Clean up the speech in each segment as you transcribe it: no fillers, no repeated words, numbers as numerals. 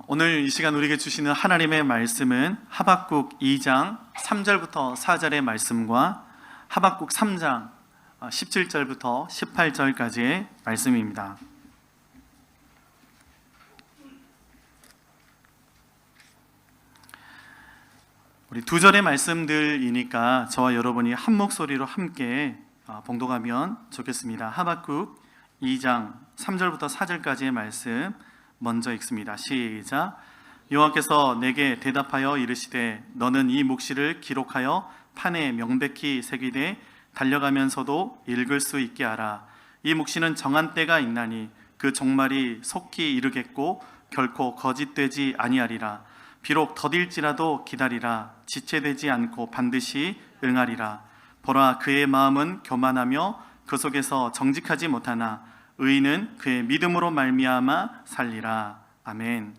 오늘 이 시간 우리에게 주시는 하나님의 말씀은 하박국 2장 3절부터 4절의 말씀과 하박국 3장 17절부터 18절까지의 말씀입니다. 우리 두 절의 말씀들이니까 저와 여러분이 한 목소리로 함께 봉독하면 좋겠습니다. 하박국 2장 3절부터 4절까지의 말씀 먼저 읽습니다. 시작. 여호와께서 내게 대답하여 이르시되 너는 이 묵시를 기록하여 판에 명백히 새기되 달려가면서도 읽을 수 있게 하라. 이 묵시는 정한 때가 있나니 그 종말이 속히 이르겠고 결코 거짓되지 아니하리라. 비록 더딜지라도 기다리라. 지체되지 않고 반드시 응하리라. 보라, 그의 마음은 교만하며 그 속에서 정직하지 못하나 의인은 그의 믿음으로 말미암아 살리라. 아멘.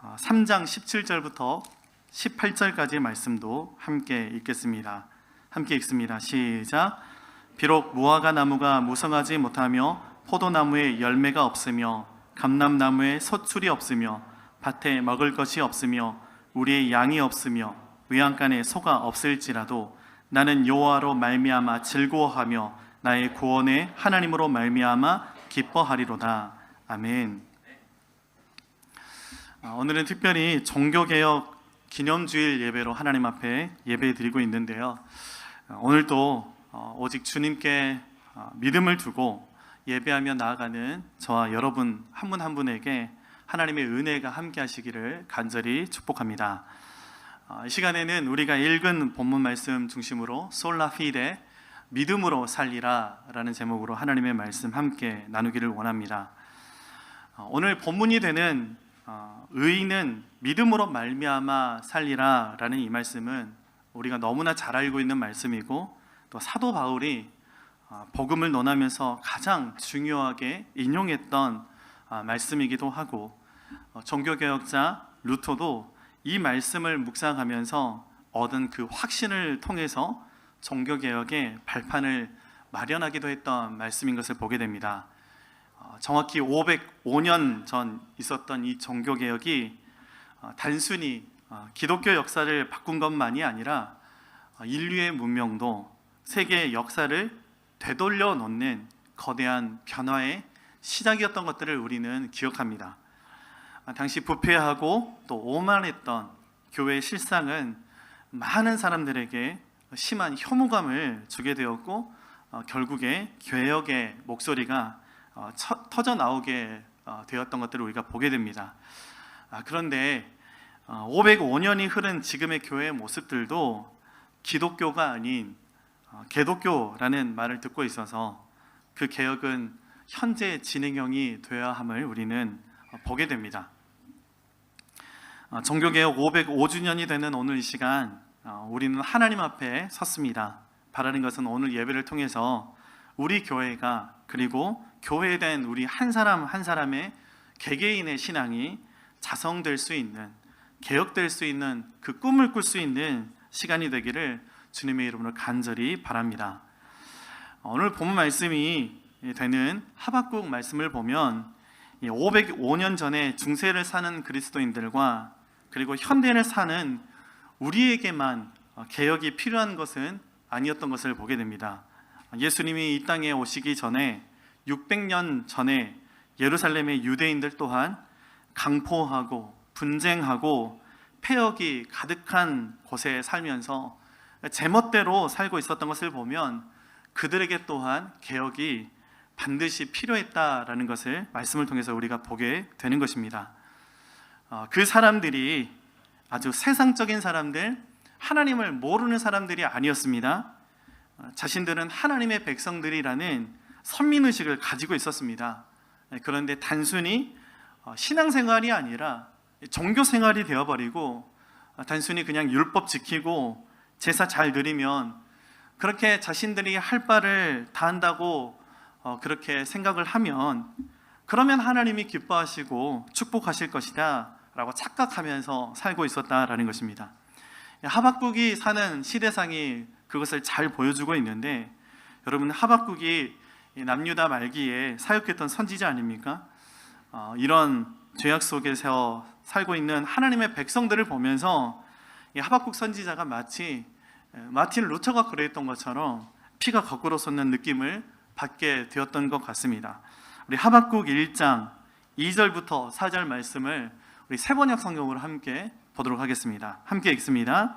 3장 17절부터 18절까지의 말씀도 함께 읽겠습니다. 함께 읽습니다. 시작. 비록 무화과 나무가 무성하지 못하며 포도나무에 열매가 없으며 감람나무에 소출이 없으며 밭에 먹을 것이 없으며 우리의 양이 없으며 외양간에 소가 없을지라도 나는 여호와로 말미암아 즐거워하며 나의 구원의 하나님으로 말미암아 기뻐하리로다. 아멘. 오늘은 특별히 종교개혁 기념주일 예배로 하나님 앞에 예배드리고 있는데요. 오늘도 오직 주님께 믿음을 두고 예배하며 나아가는 저와 여러분 한 분 한 분에게 하나님의 은혜가 함께 하시기를 간절히 축복합니다. 이 시간에는 우리가 읽은 본문 말씀 중심으로 솔라 피데 믿음으로 살리라 라는 제목으로 하나님의 말씀 함께 나누기를 원합니다. 오늘 본문이 되는 의인은 믿음으로 말미암아 살리라 라는 이 말씀은 우리가 너무나 잘 알고 있는 말씀이고 또 사도 바울이 복음을 논하면서 가장 중요하게 인용했던 말씀이기도 하고 종교개혁자 루터도 이 말씀을 묵상하면서 얻은 그 확신을 통해서 종교개혁의 발판을 마련하기도 했던 말씀인 것을 보게 됩니다. 정확히 505년 전 있었던 이 종교개혁이 단순히 기독교 역사를 바꾼 것만이 아니라 인류의 문명도 세계의 역사를 되돌려 놓는 거대한 변화의 시작이었던 것들을 우리는 기억합니다. 당시 부패하고 또 오만했던 교회의 실상은 많은 사람들에게 심한 혐오감을 주게 되었고 결국에 개혁의 목소리가 터져 나오게 되었던 것들을 우리가 보게 됩니다. 그런데 505년이 흐른 지금의 교회의 모습들도 기독교가 아닌 개독교라는 말을 듣고 있어서 그 개혁은 현재 진행형이 되어야 함을 우리는 보게 됩니다. 종교개혁 505주년이 되는 오늘 이 시간 우리는 하나님 앞에 섰습니다. 바라는 것은 오늘 예배를 통해서 우리 교회가 그리고 교회된 우리 한 사람 한 사람의 개개인의 신앙이 자성될 수 있는, 개혁될 수 있는 그 꿈을 꿀 수 있는 시간이 되기를 주님의 이름으로 간절히 바랍니다. 오늘 본문 말씀이 되는 하박국 말씀을 보면 505년 전에 중세를 사는 그리스도인들과 그리고 현대를 사는 우리에게만 개혁이 필요한 것은 아니었던 것을 보게 됩니다. 예수님이 이 땅에 오시기 전에 600년 전에 예루살렘의 유대인들 또한 강포하고 분쟁하고 폐역이 가득한 곳에 살면서 제멋대로 살고 있었던 것을 보면 그들에게 또한 개혁이 반드시 필요했다라는 것을 말씀을 통해서 우리가 보게 되는 것입니다. 그 사람들이 아주 세상적인 사람들, 하나님을 모르는 사람들이 아니었습니다. 자신들은 하나님의 백성들이라는 선민의식을 가지고 있었습니다. 그런데 단순히 신앙생활이 아니라 종교생활이 되어버리고 단순히 그냥 율법 지키고 제사 잘 드리면 그렇게 자신들이 할 바를 다 한다고 그렇게 생각을 하면 그러면 하나님이 기뻐하시고 축복하실 것이다 라고 착각하면서 살고 있었다라는 것입니다. 하박국이 사는 시대상이 그것을 잘 보여주고 있는데 여러분, 하박국이 남유다 말기에 사역했던 선지자 아닙니까? 이런 죄악 속에서 살고 있는 하나님의 백성들을 보면서 이 하박국 선지자가 마치 마틴 루터가 그랬던 것처럼 피가 거꾸로 솟는 느낌을 받게 되었던 것 같습니다. 우리 하박국 1장 2절부터 4절 말씀을 우리 세번역 성경으로 함께 보도록 하겠습니다. 함께 읽습니다.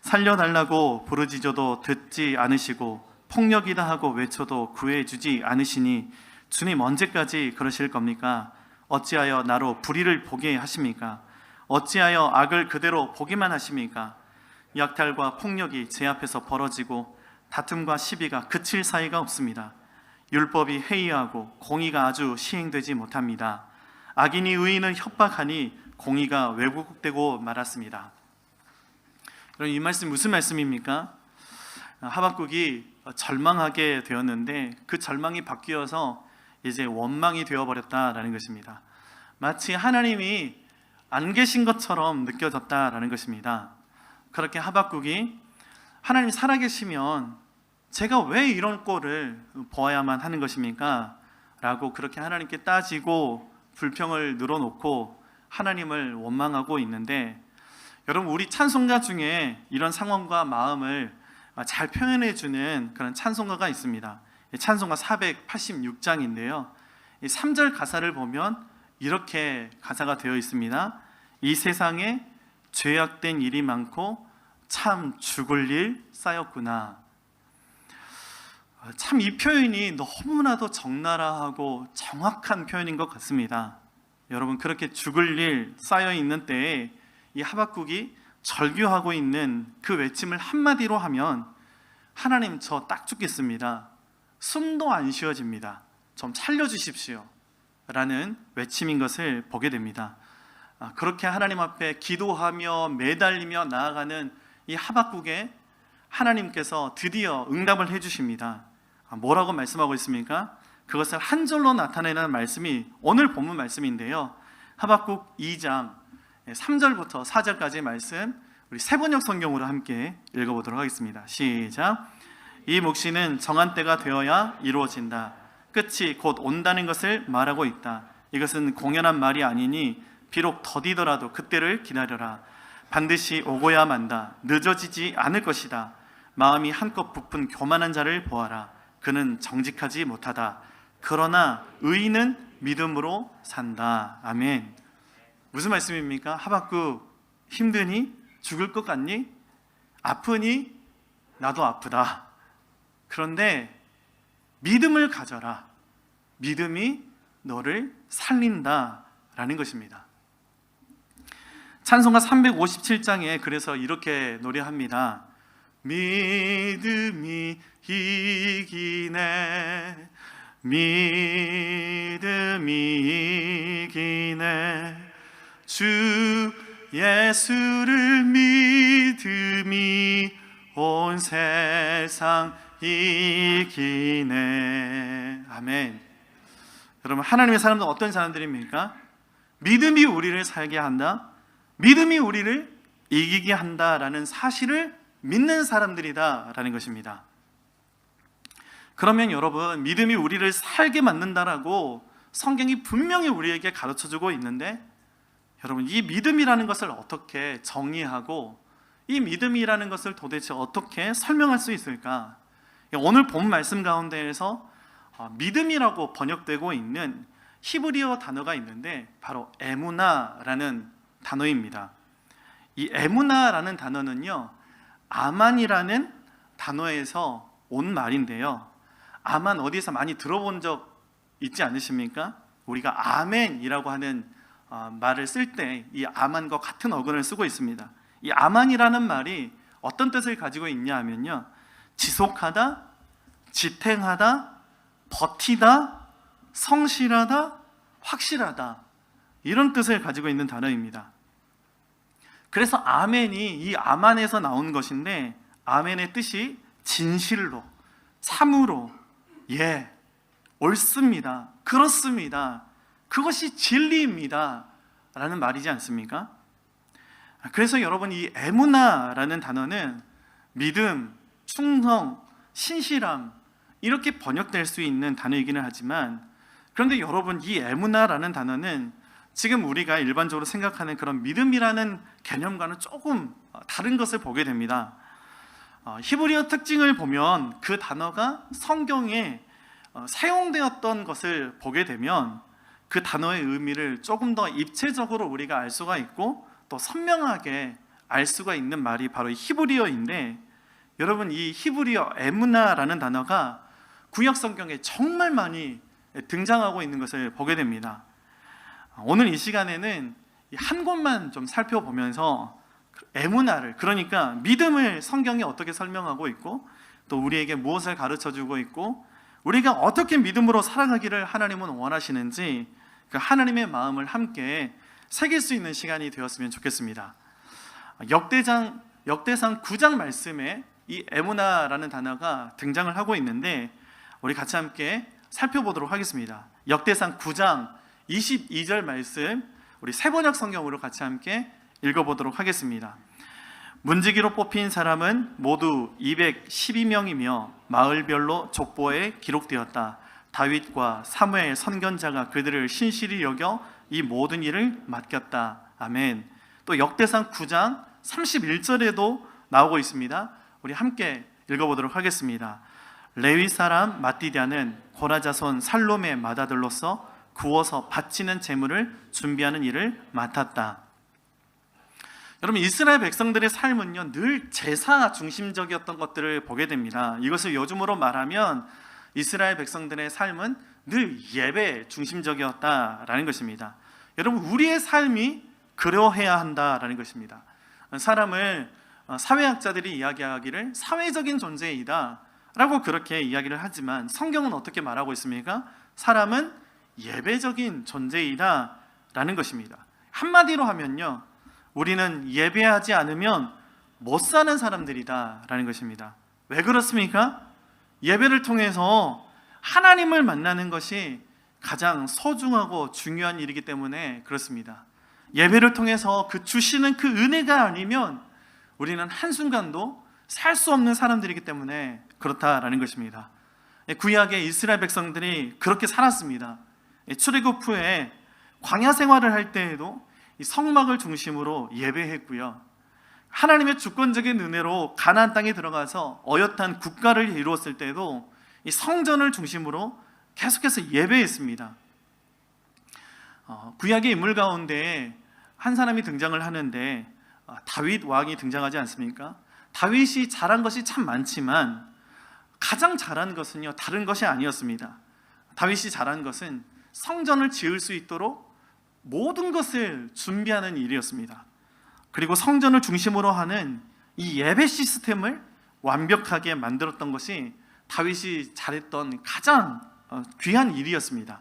살려달라고 부르짖어도 듣지 않으시고 폭력이다 하고 외쳐도 구해주지 않으시니 주님 언제까지 그러실 겁니까? 어찌하여 나로 불의를 보게 하십니까? 어찌하여 악을 그대로 보기만 하십니까? 약탈과 폭력이 제 앞에서 벌어지고 다툼과 시비가 그칠 사이가 없습니다. 율법이 해이하고 공의가 아주 시행되지 못합니다. 악인이 의인을 협박하니 공의가 왜곡되고 말았습니다. 여러분, 이 말씀 무슨 말씀입니까? 하박국이 절망하게 되었는데 그 절망이 바뀌어서 이제 원망이 되어버렸다라는 것입니다. 마치 하나님이 안 계신 것처럼 느껴졌다라는 것입니다. 그렇게 하박국이 하나님 살아계시면 제가 왜 이런 꼴을 보아야만 하는 것입니까? 라고 그렇게 하나님께 따지고 불평을 늘어놓고 하나님을 원망하고 있는데, 여러분, 우리 찬송가 중에 이런 상황과 마음을 잘 표현해주는 그런 찬송가가 있습니다. 찬송가 486장인데요 3절 가사를 보면 이렇게 가사가 되어 있습니다. 이 세상에 죄악된 일이 많고 참 죽을 일 쌓였구나. 참 이 표현이 너무나도 적나라하고 정확한 표현인 것 같습니다. 여러분, 그렇게 죽을 일 쌓여 있는 때에 이 하박국이 절규하고 있는 그 외침을 한마디로 하면 하나님, 저 딱 죽겠습니다. 숨도 안 쉬어집니다. 좀 살려주십시오 라는 외침인 것을 보게 됩니다. 그렇게 하나님 앞에 기도하며 매달리며 나아가는 이 하박국에 하나님께서 드디어 응답을 해주십니다. 뭐라고 말씀하고 있습니까? 그것을 한 절로 나타내는 말씀이 오늘 본문 말씀인데요 하박국 2장 3절부터 4절까지의 말씀, 우리 세번역 성경으로 함께 읽어보도록 하겠습니다. 시작. 이 묵시는 정한 때가 되어야 이루어진다. 끝이 곧 온다는 것을 말하고 있다. 이것은 공연한 말이 아니니 비록 더디더라도 그때를 기다려라. 반드시 오고야 만다. 늦어지지 않을 것이다. 마음이 한껏 부푼 교만한 자를 보아라. 그는 정직하지 못하다. 그러나 의인은 믿음으로 산다. 아멘. 무슨 말씀입니까? 하박국, 힘드니? 죽을 것 같니? 아프니? 나도 아프다. 그런데 믿음을 가져라. 믿음이 너를 살린다 라는 것입니다. 찬송가 357장에 그래서 이렇게 노래합니다. 믿음이 이기네, 믿음이 이기네, 주 예수를 믿음이 온 세상 이기네. 아멘. 여러분, 하나님의 사람들은 어떤 사람들입니까? 믿음이 우리를 살게 한다, 믿음이 우리를 이기게 한다라는 사실을 믿는 사람들이다라는 것입니다. 그러면 여러분, 믿음이 우리를 살게 만든다라고 성경이 분명히 우리에게 가르쳐주고 있는데, 여러분, 이 믿음이라는 것을 어떻게 정의하고 이 믿음이라는 것을 도대체 어떻게 설명할 수 있을까? 오늘 본 말씀 가운데에서 믿음이라고 번역되고 있는 히브리어 단어가 있는데 바로 에무나라는 단어입니다. 이 에무나라는 단어는요, 아만이라는 단어에서 온 말인데요, 아만 어디서 많이 들어본 적 있지 않으십니까? 우리가 아멘이라고 하는 말을 쓸 때 이 아만과 같은 어근을 쓰고 있습니다. 이 아만이라는 말이 어떤 뜻을 가지고 있냐 하면요, 지속하다, 지탱하다, 버티다, 성실하다, 확실하다, 이런 뜻을 가지고 있는 단어입니다. 그래서 아멘이 이 아만에서 나온 것인데, 아멘의 뜻이 진실로, 참으로, 예, 옳습니다, 그렇습니다, 그것이 진리입니다 라는 말이지 않습니까? 그래서 여러분, 이 에무나라는 단어는 믿음, 충성, 신실함, 이렇게 번역될 수 있는 단어이기는 하지만, 그런데 여러분, 이 에무나라는 단어는 지금 우리가 일반적으로 생각하는 그런 믿음이라는 개념과는 조금 다른 것을 보게 됩니다. 히브리어 특징을 보면 그 단어가 성경에 사용되었던 것을 보게 되면 그 단어의 의미를 조금 더 입체적으로 우리가 알 수가 있고 또 선명하게 알 수가 있는 말이 바로 히브리어인데, 여러분, 이 히브리어 에무나라는 단어가 구약 성경에 정말 많이 등장하고 있는 것을 보게 됩니다. 오늘 이 시간에는 한 곳만 좀 살펴보면서 에무나를, 그러니까 믿음을 성경이 어떻게 설명하고 있고 또 우리에게 무엇을 가르쳐주고 있고 우리가 어떻게 믿음으로 살아가기를 하나님은 원하시는지 그 하나님의 마음을 함께 새길 수 있는 시간이 되었으면 좋겠습니다. 역대상 9장 말씀에 이 에무나라는 단어가 등장을 하고 있는데 우리 같이 함께 살펴보도록 하겠습니다. 역대상 9장 22절 말씀, 우리 세번역 성경으로 같이 함께 읽어보도록 하겠습니다. 문지기로 뽑힌 사람은 모두 212명이며 마을별로 족보에 기록되었다. 다윗과 사무엘 선견자가 그들을 신실히 여겨 이 모든 일을 맡겼다. 아멘. 또 역대상 9장 31절에도 나오고 있습니다. 우리 함께 읽어보도록 하겠습니다. 레위 사람 마띠디아는 고라 자손 살롬의 맏아들로서 구워서 바치는 제물을 준비하는 일을 맡았다. 여러분, 이스라엘 백성들의 삶은요 늘 제사 중심적이었던 것들을 보게 됩니다. 이것을 요즘으로 말하면 이스라엘 백성들의 삶은 늘 예배 중심적이었다라는 것입니다. 여러분, 우리의 삶이 그러해야 한다라는 것입니다. 사람을 사회학자들이 이야기하기를 사회적인 존재이다 라고 그렇게 이야기를 하지만 성경은 어떻게 말하고 있습니까? 사람은 예배적인 존재이다 라는 것입니다. 한마디로 하면요, 우리는 예배하지 않으면 못 사는 사람들이다 라는 것입니다. 왜 그렇습니까? 예배를 통해서 하나님을 만나는 것이 가장 소중하고 중요한 일이기 때문에 그렇습니다. 예배를 통해서 그 주시는 그 은혜가 아니면 우리는 한순간도 살 수 없는 사람들이기 때문에 그렇다라는 것입니다. 구약의 이스라엘 백성들이 그렇게 살았습니다. 출애굽 후에 광야 생활을 할 때에도 성막을 중심으로 예배했고요, 하나님의 주권적인 은혜로 가나안 땅에 들어가서 어엿한 국가를 이루었을 때도 이 성전을 중심으로 계속해서 예배했습니다. 구약의 인물 가운데 한 사람이 등장을 하는데 다윗 왕이 등장하지 않습니까? 다윗이 잘한 것이 참 많지만 가장 잘한 것은요 다른 것이 아니었습니다. 다윗이 잘한 것은 성전을 지을 수 있도록 모든 것을 준비하는 일이었습니다. 그리고 성전을 중심으로 하는 이 예배 시스템을 완벽하게 만들었던 것이 다윗이 잘했던 가장 귀한 일이었습니다.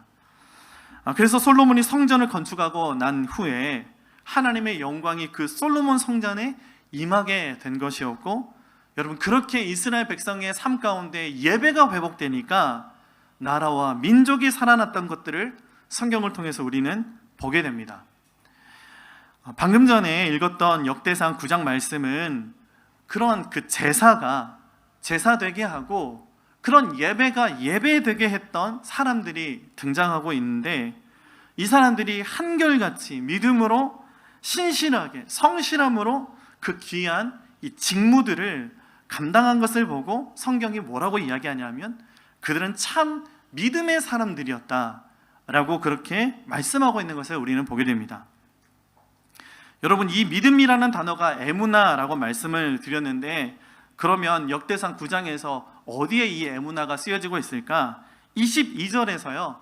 그래서 솔로몬이 성전을 건축하고 난 후에 하나님의 영광이 그 솔로몬 성전에 임하게 된 것이었고, 여러분, 그렇게 이스라엘 백성의 삶 가운데 예배가 회복되니까 나라와 민족이 살아났던 것들을 성경을 통해서 우리는 보게 됩니다. 방금 전에 읽었던 역대상 9장 말씀은 그런 그 제사가 제사되게 하고 그런 예배가 예배되게 했던 사람들이 등장하고 있는데, 이 사람들이 한결같이 믿음으로 신실하게 성실함으로 그 귀한 이 직무들을 감당한 것을 보고 성경이 뭐라고 이야기하냐면 그들은 참 믿음의 사람들이었다라고 그렇게 말씀하고 있는 것을 우리는 보게 됩니다. 여러분, 이 믿음이라는 단어가 에무나라고 말씀을 드렸는데, 그러면 역대상 9장에서 어디에 이 에무나가 쓰여지고 있을까? 22절에서요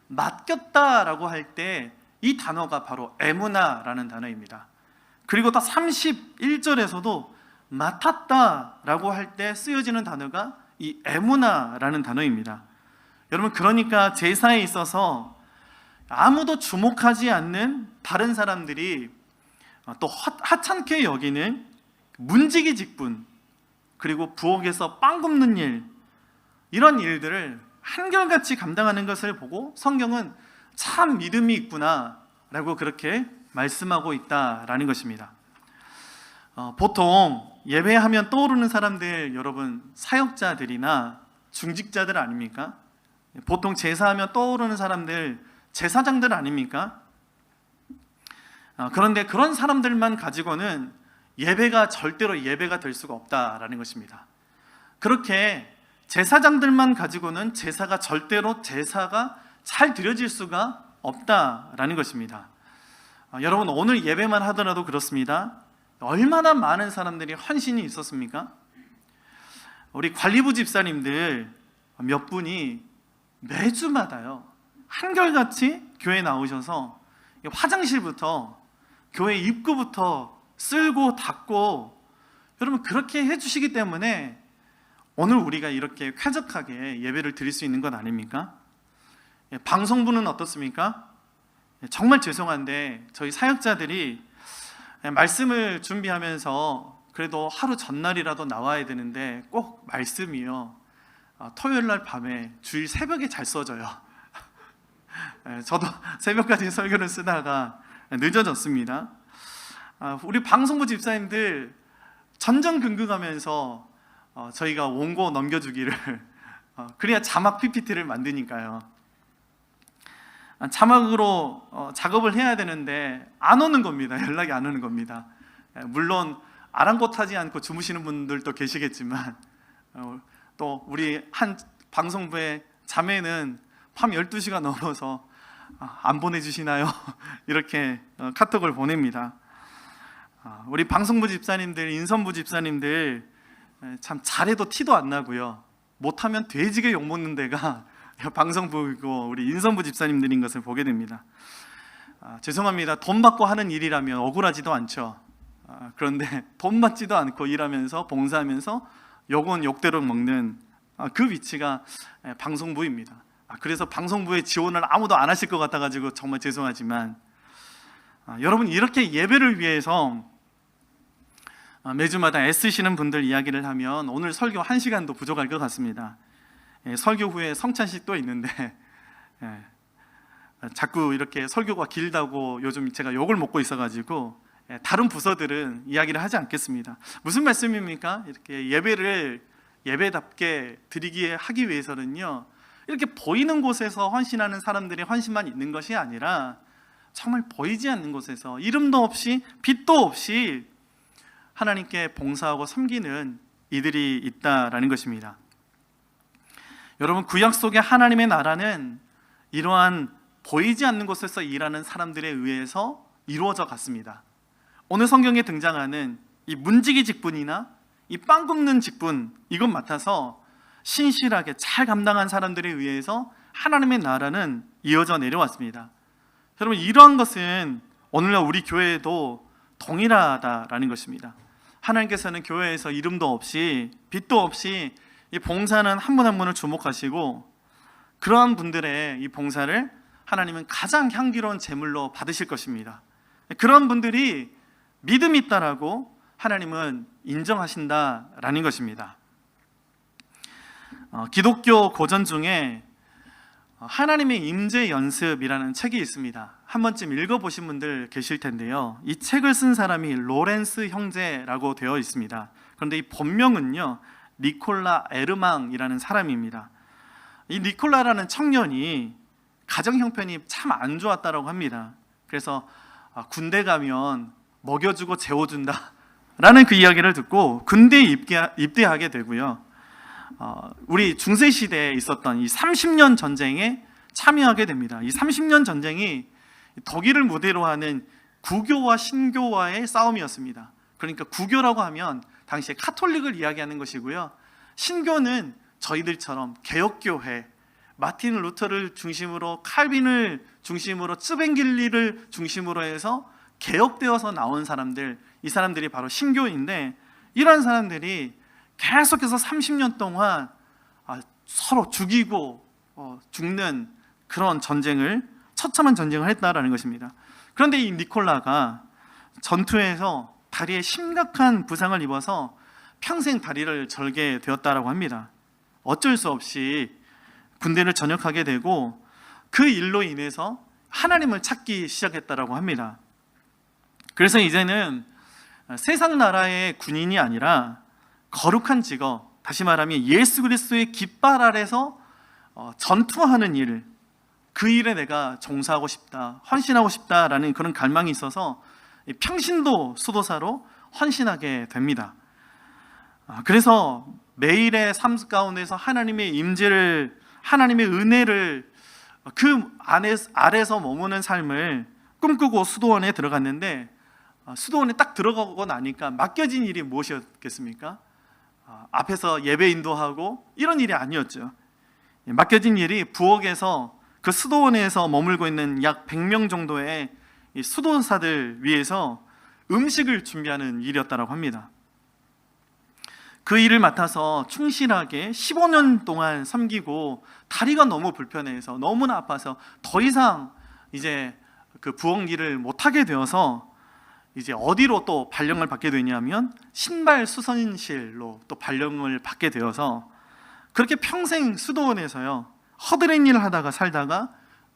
맡겼다라고 할 때 이 단어가 바로 에무나라는 단어입니다. 그리고 또 31절에서도 맡았다라고 할 때 쓰여지는 단어가 이 에무나라는 단어입니다. 여러분, 그러니까 제사에 있어서 아무도 주목하지 않는 다른 사람들이 또 하찮게 여기는 문지기 직분, 그리고 부엌에서 빵 굽는 일, 이런 일들을 한결같이 감당하는 것을 보고 성경은 참 믿음이 있구나 라고 그렇게 말씀하고 있다라는 것입니다. 보통 예배하면 떠오르는 사람들, 여러분, 사역자들이나 중직자들 아닙니까? 보통 제사하면 떠오르는 사람들, 제사장들 아닙니까? 그런데 그런 사람들만 가지고는 예배가 절대로 예배가 될 수가 없다라는 것입니다. 그렇게 제사장들만 가지고는 제사가 잘 드려질 수가 없다라는 것입니다. 여러분, 오늘 예배만 하더라도 그렇습니다. 얼마나 많은 사람들이 헌신이 있었습니까? 우리 관리부 집사님들 몇 분이 매주마다요, 한결같이 교회에 나오셔서 화장실부터 교회 입구부터 쓸고 닦고, 여러분 그렇게 해주시기 때문에 오늘 우리가 이렇게 쾌적하게 예배를 드릴 수 있는 것 아닙니까? 방송부는 어떻습니까? 정말 죄송한데 저희 사역자들이 말씀을 준비하면서 그래도 하루 전날이라도 나와야 되는데 꼭 말씀이요, 토요일 날 밤에 주일 새벽에 잘 써져요. 저도 새벽까지 설교를 쓰다가 늦어졌습니다. 우리 방송부 집사님들 전전긍긍하면서 저희가 원고 넘겨주기를 그래야 자막 PPT를 만드니까요. 자막으로 작업을 해야 되는데 안 오는 겁니다. 연락이 안 오는 겁니다. 물론 아랑곳하지 않고 주무시는 분들도 계시겠지만, 또 우리 한 방송부의 자매는 밤 12시가 넘어서 안 보내주시나요? 이렇게 카톡을 보냅니다. 우리 방송부 집사님들, 인선부 집사님들 참 잘해도 티도 안 나고요, 못하면 돼지게 욕먹는 데가 방송부이고 우리 인선부 집사님들인 것을 보게 됩니다. 죄송합니다. 돈 받고 하는 일이라면 억울하지도 않죠. 그런데 돈 받지도 않고 일하면서 봉사하면서 욕은 욕대로 먹는 그 위치가 방송부입니다. 그래서 방송부의 지원을 아무도 안 하실 것 같아가지고 정말 죄송하지만, 여러분 이렇게 예배를 위해서 매주마다 애쓰시는 분들 이야기를 하면 오늘 설교 1시간도 부족할 것 같습니다. 설교 후에 성찬식도 있는데 자꾸 이렇게 설교가 길다고 요즘 제가 욕을 먹고 있어가지고 다른 부서들은 이야기를 하지 않겠습니다. 무슨 말씀입니까? 이렇게 예배를 예배답게 하기 위해서는요, 이렇게 보이는 곳에서 헌신하는 사람들의 헌신만 있는 것이 아니라 정말 보이지 않는 곳에서 이름도 없이 빛도 없이 하나님께 봉사하고 섬기는 이들이 있다라는 것입니다. 여러분, 구약 속의 하나님의 나라는 이러한 보이지 않는 곳에서 일하는 사람들에 의해서 이루어져 갔습니다. 오늘 성경에 등장하는 이 문지기 직분이나 이 빵 굽는 직분, 이것 맡아서 신실하게 잘 감당한 사람들에 의해서 하나님의 나라는 이어져 내려왔습니다. 여러분, 이러한 것은 오늘날 우리 교회에도 동일하다라는 것입니다. 하나님께서는 교회에서 이름도 없이 빛도 없이 이 봉사는 한 분 한 분을 주목하시고, 그러한 분들의 이 봉사를 하나님은 가장 향기로운 제물로 받으실 것입니다. 그런 분들이 믿음이 있다라고 하나님은 인정하신다라는 것입니다. 기독교 고전 중에 하나님의 임재 연습이라는 책이 있습니다. 한 번쯤 읽어보신 분들 계실 텐데요, 이 책을 쓴 사람이 로렌스 형제라고 되어 있습니다. 그런데 이 본명은요, 니콜라 에르망이라는 사람입니다. 이 니콜라라는 청년이 가정 형편이 참 안 좋았다고 합니다. 그래서 군대 가면 먹여주고 재워준다 라는 그 이야기를 듣고 군대에 입대하게 되고요, 우리 중세시대에 있었던 이 30년 전쟁에 참여하게 됩니다. 이 30년 전쟁이 독일을 무대로 하는 구교와 신교와의 싸움이었습니다. 그러니까 구교라고 하면 당시에 카톨릭을 이야기하는 것이고요, 신교는 저희들처럼 개혁교회, 마틴 루터를 중심으로, 칼빈을 중심으로, 쯔뱅길리를 중심으로 해서 개혁되어서 나온 사람들, 이 사람들이 바로 신교인데, 이런 사람들이 계속해서 30년 동안 서로 죽이고 죽는 그런 전쟁을, 처참한 전쟁을 했다라는 것입니다. 그런데 이 니콜라가 전투에서 다리에 심각한 부상을 입어서 평생 다리를 절게 되었다라고 합니다. 어쩔 수 없이 군대를 전역하게 되고 그 일로 인해서 하나님을 찾기 시작했다라고 합니다. 그래서 이제는 세상 나라의 군인이 아니라 거룩한 직업, 다시 말하면 예수 그리스도의 깃발 아래서 전투하는 일, 그 일에 내가 종사하고 싶다, 헌신하고 싶다라는 그런 갈망이 있어서 평신도 수도사로 헌신하게 됩니다. 그래서 매일의 삶 가운데서 하나님의 임재를, 하나님의 은혜를 그 아래서 머무는 삶을 꿈꾸고 수도원에 들어갔는데, 수도원에 딱 들어가고 나니까 맡겨진 일이 무엇이었겠습니까? 앞에서 예배 인도하고 이런 일이 아니었죠. 맡겨진 일이 부엌에서 그 수도원에서 머물고 있는 약 100명 정도의 이 수도사들 위해서 음식을 준비하는 일이었다고 합니다. 그 일을 맡아서 충실하게 15년 동안 섬기고 다리가 너무 불편해서 너무나 아파서 더 이상 이제 그 부엌 일을 못하게 되어서 이제 어디로 또 발령을 받게 되냐면 신발 수선실로 또 발령을 받게 되어서 그렇게 평생 수도원에서요 허드렛 일을 하다가 살다가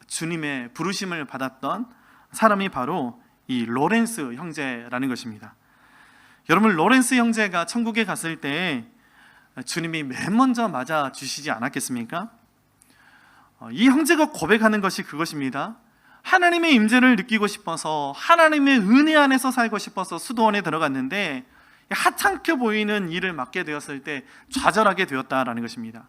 주님의 부르심을 받았던 사람이 바로 이 로렌스 형제라는 것입니다. 여러분, 로렌스 형제가 천국에 갔을 때 주님이 맨 먼저 맞아 주시지 않았겠습니까? 이 형제가 고백하는 것이 그것입니다. 하나님의 임재를 느끼고 싶어서, 하나님의 은혜 안에서 살고 싶어서 수도원에 들어갔는데 하찮게 보이는 일을 맡게 되었을 때 좌절하게 되었다라는 것입니다.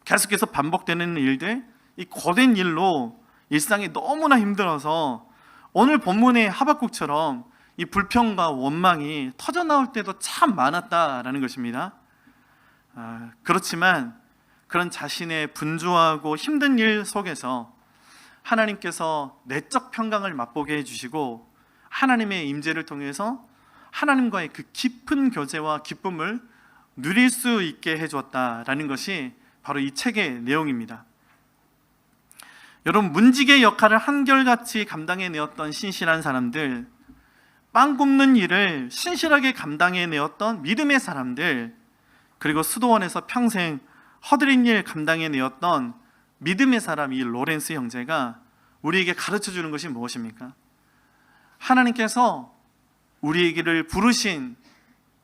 계속해서 반복되는 일들, 이 고된 일로 일상이 너무나 힘들어서 오늘 본문의 하박국처럼 이 불평과 원망이 터져나올 때도 참 많았다라는 것입니다. 그렇지만 그런 자신의 분주하고 힘든 일 속에서 하나님께서 내적 평강을 맛보게 해주시고 하나님의 임재를 통해서 하나님과의 그 깊은 교제와 기쁨을 누릴 수 있게 해주었다라는 것이 바로 이 책의 내용입니다. 여러분, 문지기의 역할을 한결같이 감당해내었던 신실한 사람들, 빵 굽는 일을 신실하게 감당해내었던 믿음의 사람들, 그리고 수도원에서 평생 허드렛 일 감당해내었던 믿음의 사람 이 로렌스 형제가 우리에게 가르쳐주는 것이 무엇입니까? 하나님께서 우리에게를 부르신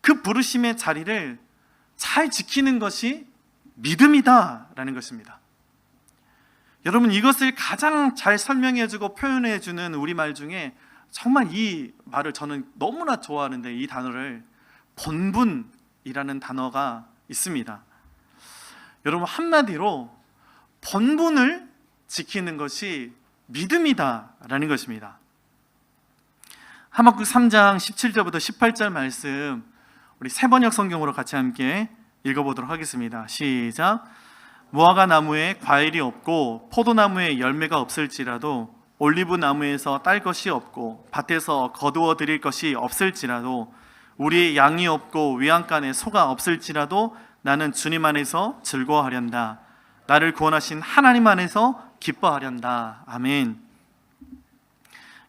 그 부르심의 자리를 잘 지키는 것이 믿음이다라는 것입니다. 여러분, 이것을 가장 잘 설명해주고 표현해주는 우리말 중에 정말 이 말을 저는 너무나 좋아하는데, 이 단어를 본분이라는 단어가 있습니다. 여러분, 한마디로 본분을 지키는 것이 믿음이다라는 것입니다. 하박국 3장 17절부터 18절 말씀 우리 세번역 성경으로 같이 함께 읽어보도록 하겠습니다. 시작. 무화과 나무에 과일이 없고 포도나무에 열매가 없을지라도 올리브 나무에서 딸 것이 없고 밭에서 거두어 드릴 것이 없을지라도 우리의 양이 없고 외양간에 소가 없을지라도 나는 주님 안에서 즐거워하련다. 나를 구원하신 하나님 안에서 기뻐하련다. 아멘.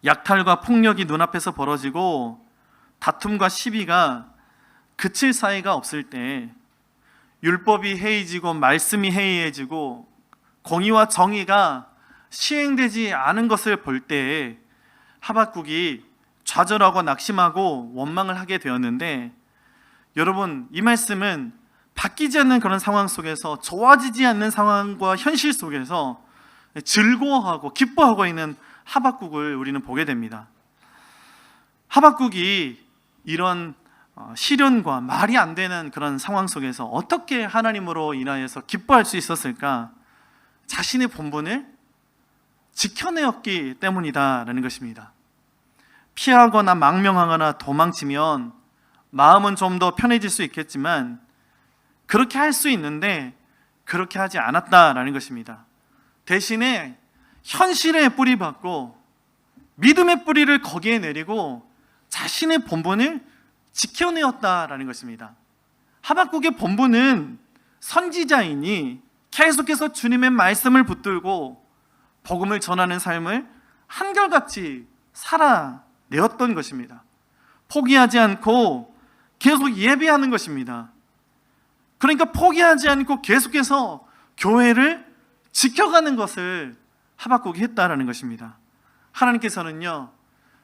약탈과 폭력이 눈앞에서 벌어지고 다툼과 시비가 그칠 사이가 없을 때, 율법이 해이지고 말씀이 해이해지고 공의와 정의가 시행되지 않은 것을 볼 때에 하박국이 좌절하고 낙심하고 원망을 하게 되었는데, 여러분, 이 말씀은 바뀌지 않는 그런 상황 속에서, 좋아지지 않는 상황과 현실 속에서 즐거워하고 기뻐하고 있는 하박국을 우리는 보게 됩니다. 하박국이 이런 시련과 말이 안 되는 그런 상황 속에서 어떻게 하나님으로 인하여서 기뻐할 수 있었을까? 자신의 본분을 지켜내었기 때문이다라는 것입니다. 피하거나 망명하거나 도망치면 마음은 좀 더 편해질 수 있겠지만 그렇게 할 수 있는데 그렇게 하지 않았다라는 것입니다. 대신에 현실에 뿌리 박고 믿음의 뿌리를 거기에 내리고 자신의 본분을 지켜내었다라는 것입니다. 하박국의 본분은 선지자이니 계속해서 주님의 말씀을 붙들고 복음을 전하는 삶을 한결같이 살아내었던 것입니다. 포기하지 않고 계속 예배하는 것입니다. 그러니까 포기하지 않고 계속해서 교회를 지켜가는 것을 하박국이 했다라는 것입니다. 하나님께서는요,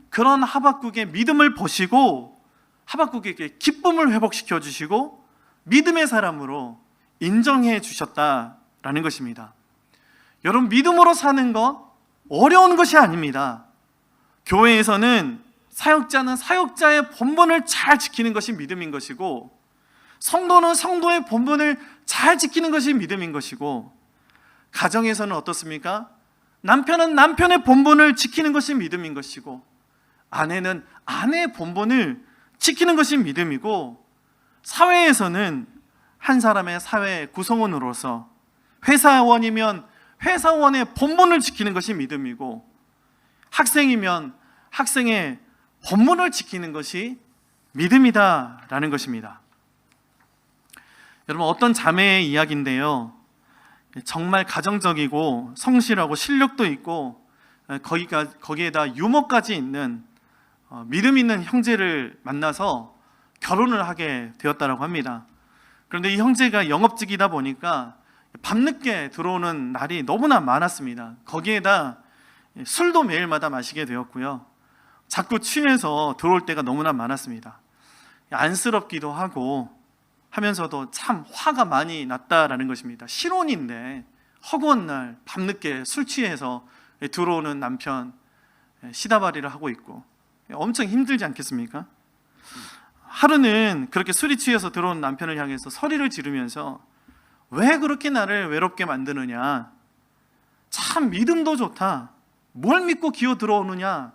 그런 하박국의 믿음을 보시고 하박국에게 기쁨을 회복시켜 주시고 믿음의 사람으로 인정해 주셨다라는 것입니다. 여러분, 믿음으로 사는 것 어려운 것이 아닙니다. 교회에서는 사역자는 사역자의 본분을 잘 지키는 것이 믿음인 것이고, 성도는 성도의 본분을 잘 지키는 것이 믿음인 것이고, 가정에서는 어떻습니까? 남편은 남편의 본분을 지키는 것이 믿음인 것이고, 아내는 아내의 본분을 지키는 것이 믿음이고, 사회에서는 한 사람의 사회 구성원으로서 회사원이면 회사원의 본분을 지키는 것이 믿음이고, 학생이면 학생의 본분을 지키는 것이 믿음이다라는 것입니다. 여러분, 어떤 자매의 이야기인데요, 정말 가정적이고 성실하고 실력도 있고 거기에다 유머까지 있는 믿음 있는 형제를 만나서 결혼을 하게 되었다고 합니다. 그런데 이 형제가 영업직이다 보니까 밤늦게 들어오는 날이 너무나 많았습니다. 거기에다 술도 매일마다 마시게 되었고요, 자꾸 취해서 들어올 때가 너무나 많았습니다. 안쓰럽기도 하고 하면서도 참 화가 많이 났다라는 것입니다. 실혼인데 허구한 날 밤늦게 술 취해서 들어오는 남편 시다발이를 하고 있고, 엄청 힘들지 않겠습니까? 하루는 그렇게 술이 취해서 들어온 남편을 향해서 소리를 지르면서 왜 그렇게 나를 외롭게 만드느냐, 참 믿음도 좋다, 뭘 믿고 기어 들어오느냐,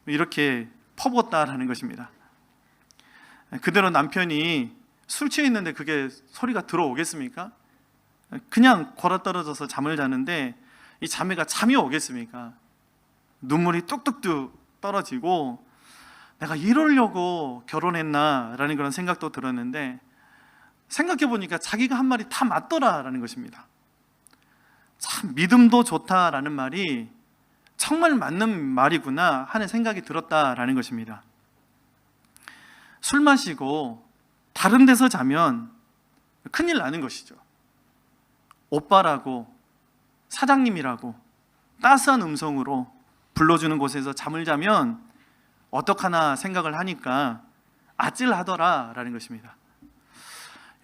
이렇게 퍼붓었다라는 것입니다. 그대로 남편이 술 취해 있는데 그게 소리가 들어오겠습니까? 그냥 걸어떨어져서 잠을 자는데 이 자매가 잠이 오겠습니까? 눈물이 뚝뚝뚝 떨어지고, 내가 이러려고 결혼했나 라는 그런 생각도 들었는데, 생각해 보니까 자기가 한 말이 다 맞더라라는 것입니다. 참 믿음도 좋다라는 말이 정말 맞는 말이구나 하는 생각이 들었다라는 것입니다. 술 마시고 다른 데서 자면 큰일 나는 것이죠. 오빠라고 사장님이라고 따스한 음성으로 불러주는 곳에서 잠을 자면 어떡하나 생각을 하니까 아찔하더라라는 것입니다.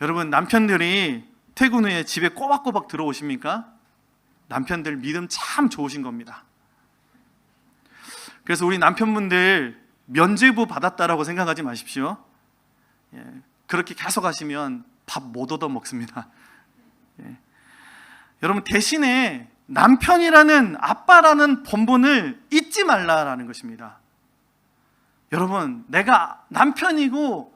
여러분, 남편들이 퇴근 후에 집에 꼬박꼬박 들어오십니까? 남편들 믿음 참 좋으신 겁니다. 그래서 우리 남편분들 면죄부 받았다라고 생각하지 마십시오. 그렇게 계속 하시면 밥 못 얻어 먹습니다. 여러분, 대신에 남편이라는, 아빠라는 본분을 잊지 말라라는 것입니다. 여러분, 내가 남편이고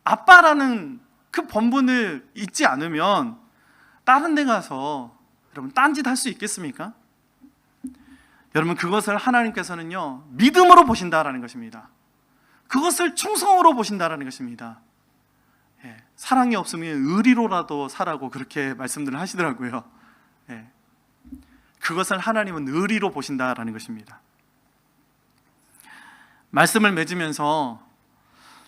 아빠라는 그 본분을 잊지 않으면 다른 데 가서 여러분 딴짓 할 수 있겠습니까? 여러분, 그것을 하나님께서는요 믿음으로 보신다라는 것입니다. 그것을 충성으로 보신다라는 것입니다. 사랑이 없으면 의리로라도 살라고 그렇게 말씀들을 하시더라고요. 그것을 하나님은 의리로 보신다라는 것입니다. 말씀을 맺으면서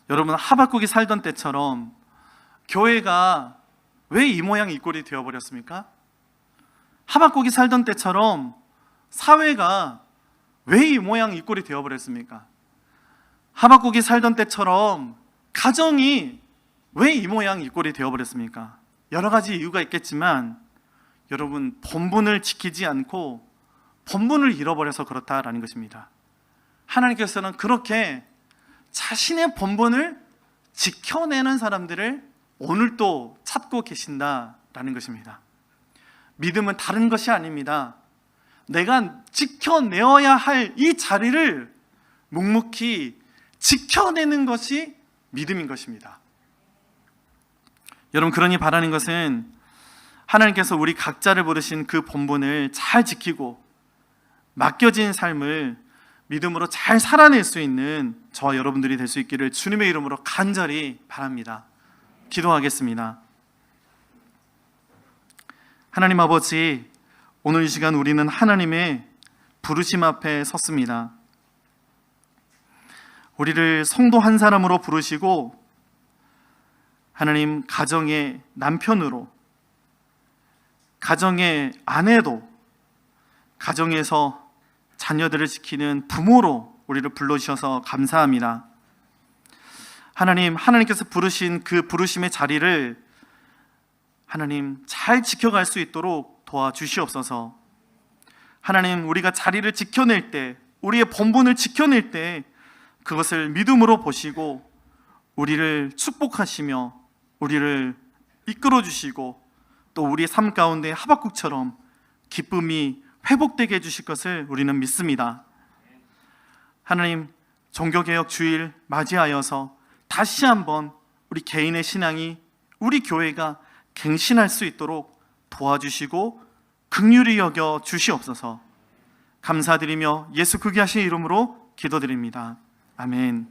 여러분, 하박국이 살던 때처럼 교회가 왜 이 모양 이 꼴이 되어버렸습니까? 하박국이 살던 때처럼 사회가 왜 이 모양 이 꼴이 되어버렸습니까? 하박국이 살던 때처럼 가정이 왜 이 모양 이 꼴이 되어버렸습니까? 여러 가지 이유가 있겠지만 여러분, 본분을 지키지 않고 본분을 잃어버려서 그렇다라는 것입니다. 하나님께서는 그렇게 자신의 본분을 지켜내는 사람들을 오늘도 찾고 계신다라는 것입니다. 믿음은 다른 것이 아닙니다. 내가 지켜내어야 할 이 자리를 묵묵히 지켜내는 것이 믿음인 것입니다. 여러분, 그러니 바라는 것은 하나님께서 우리 각자를 부르신 그 본분을 잘 지키고 맡겨진 삶을 믿음으로 잘 살아낼 수 있는 저와 여러분들이 될 수 있기를 주님의 이름으로 간절히 바랍니다. 기도하겠습니다. 하나님 아버지, 오늘 이 시간 우리는 하나님의 부르심 앞에 섰습니다. 우리를 성도 한 사람으로 부르시고 하나님, 가정의 남편으로, 가정의 아내로, 가정에서 자녀들을 지키는 부모로 우리를 불러주셔서 감사합니다. 하나님, 하나님께서 부르신 그 부르심의 자리를 하나님 잘 지켜갈 수 있도록 도와주시옵소서. 하나님, 우리가 자리를 지켜낼 때, 우리의 본분을 지켜낼 때 그것을 믿음으로 보시고 우리를 축복하시며 우리를 이끌어 주시고 또 우리의 삶 가운데 하박국처럼 기쁨이 회복되게 해주실 것을 우리는 믿습니다. 하나님, 종교개혁 주일 맞이하여서 다시 한번 우리 개인의 신앙이, 우리 교회가 갱신할 수 있도록 도와주시고 긍휼히 여겨 주시옵소서. 감사드리며 예수 그리스도의 이름으로 기도드립니다. 아멘.